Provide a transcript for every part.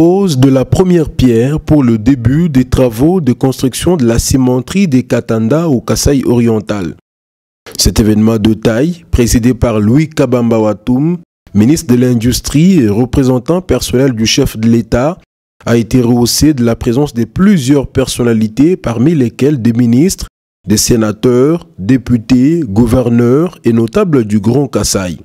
pose de la première pierre pour le début des travaux de construction de la cimenterie des Katanda au Kasaï oriental. Cet événement de taille, présidé par Louis Kabamba Watoum, ministre de l'Industrie et représentant personnel du chef de l'État, a été rehaussé de la présence de plusieurs personnalités, parmi lesquelles des ministres, des sénateurs, députés, gouverneurs et notables du Grand Kasaï.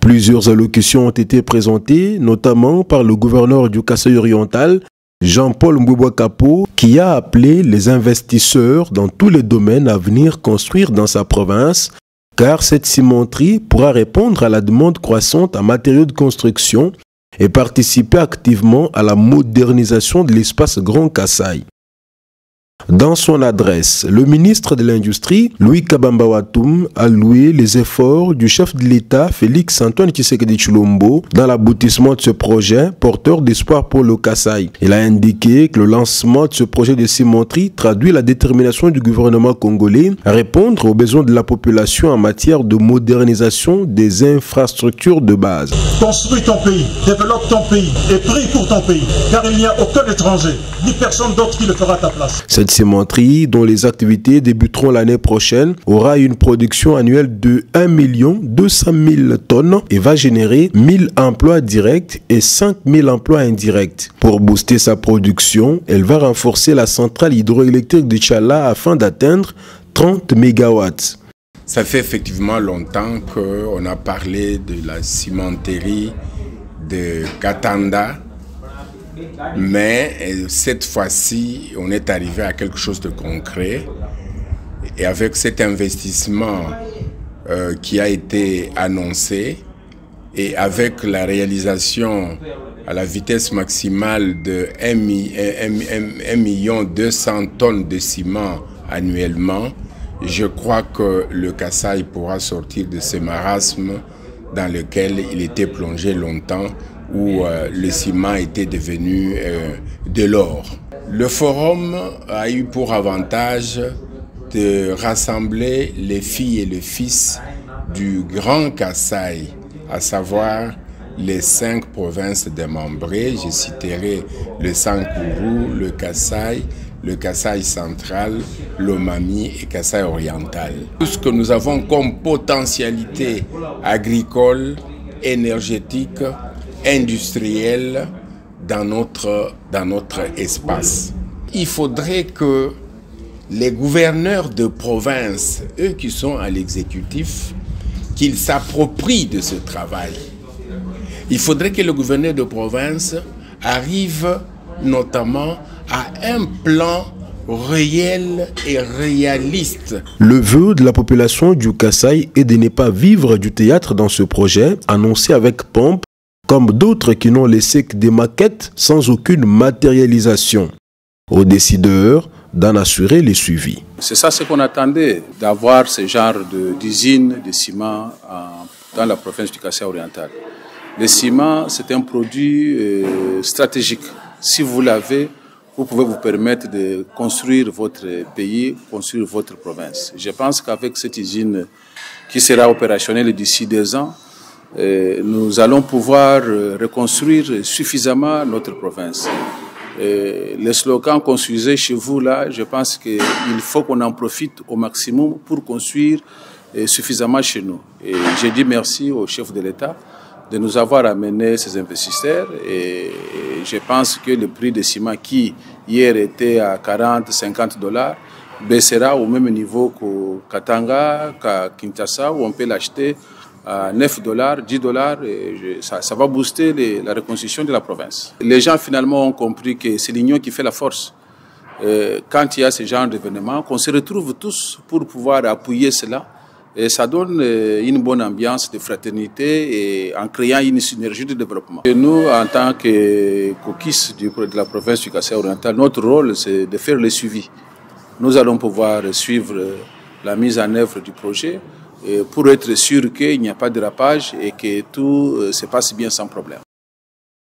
Plusieurs allocutions ont été présentées, notamment par le gouverneur du Kasaï oriental, Jean-Paul Mbouboua-Kapo, qui a appelé les investisseurs dans tous les domaines à venir construire dans sa province, car cette cimenterie pourra répondre à la demande croissante en matériaux de construction et participer activement à la modernisation de l'espace Grand Kasaï. Dans son adresse, le ministre de l'Industrie, Louis Kabamba Watoum, a loué les efforts du chef de l'État, Félix Antoine Tshisekedi Tshilombo, dans l'aboutissement de ce projet porteur d'espoir pour le Kasaï. Il a indiqué que le lancement de ce projet de cimenterie traduit la détermination du gouvernement congolais à répondre aux besoins de la population en matière de modernisation des infrastructures de base. Construis ton pays, développe ton pays et prie pour ton pays, car il n'y a aucun étranger, ni personne d'autre qui le fera à ta place. Cette cimenterie, dont les activités débuteront l'année prochaine, aura une production annuelle de 1 200 000 tonnes et va générer 1000 emplois directs et 5000 emplois indirects. Pour booster sa production, elle va renforcer la centrale hydroélectrique de Tchala afin d'atteindre 30 MW. Ça fait effectivement longtemps qu'on a parlé de la cimenterie de Katanda, mais cette fois-ci, on est arrivé à quelque chose de concret. Et avec cet investissement qui a été annoncé, et avec la réalisation à la vitesse maximale de 1 200 000 tonnes de ciment annuellement, je crois que le Kasaï pourra sortir de ce marasme dans lequel il était plongé longtemps, où le ciment était devenu de l'or. Le forum a eu pour avantage de rassembler les filles et les fils du Grand Kasaï, à savoir les 5 provinces démembrées. Je citerai le Sankourou, le Kasaï central, l'Omami et Kasaï oriental. Tout ce que nous avons comme potentialité agricole, énergétique, industrielle dans notre espace. Il faudrait que les gouverneurs de province, eux qui sont à l'exécutif, qu'ils s'approprient de ce travail. Il faudrait que le gouverneur de province arrive notamment à un plan réel et réaliste. Le vœu de la population du Kasaï est de ne pas vivre du théâtre dans ce projet, annoncé avec pompe, comme d'autres qui n'ont laissé que des maquettes sans aucune matérialisation. Aux décideurs d'en assurer les suivis. C'est ça ce qu'on attendait, d'avoir ce genre d'usine de ciment dans la province du Kasaï oriental. Le ciment, c'est un produit stratégique. Si vous l'avez, vous pouvez vous permettre de construire votre pays, construire votre province. Je pense qu'avec cette usine qui sera opérationnelle d'ici 2 ans, nous allons pouvoir reconstruire suffisamment notre province. Le slogan construisez chez vous là, je pense qu'il faut qu'on en profite au maximum pour construire suffisamment chez nous. Et j'ai dit merci au chef de l'État de nous avoir amené ces investisseurs et je pense que le prix des ciment qui hier était à 40-50 $, baissera au même niveau qu'au Katanga, qu'à Kinshasa, où on peut l'acheter à 9 $, 10 $, et ça va booster la reconstruction de la province. Les gens finalement ont compris que c'est l'union qui fait la force. Quand il y a ce genre d'événements, qu'on se retrouve tous pour pouvoir appuyer cela, et ça donne une bonne ambiance de fraternité et en créant une synergie de développement. Et nous, en tant que caucus de la province du Kasaï oriental, notre rôle, c'est de faire le suivi. Nous allons pouvoir suivre la mise en œuvre du projet pour être sûr qu'il n'y a pas de dérapage et que tout se passe bien sans problème.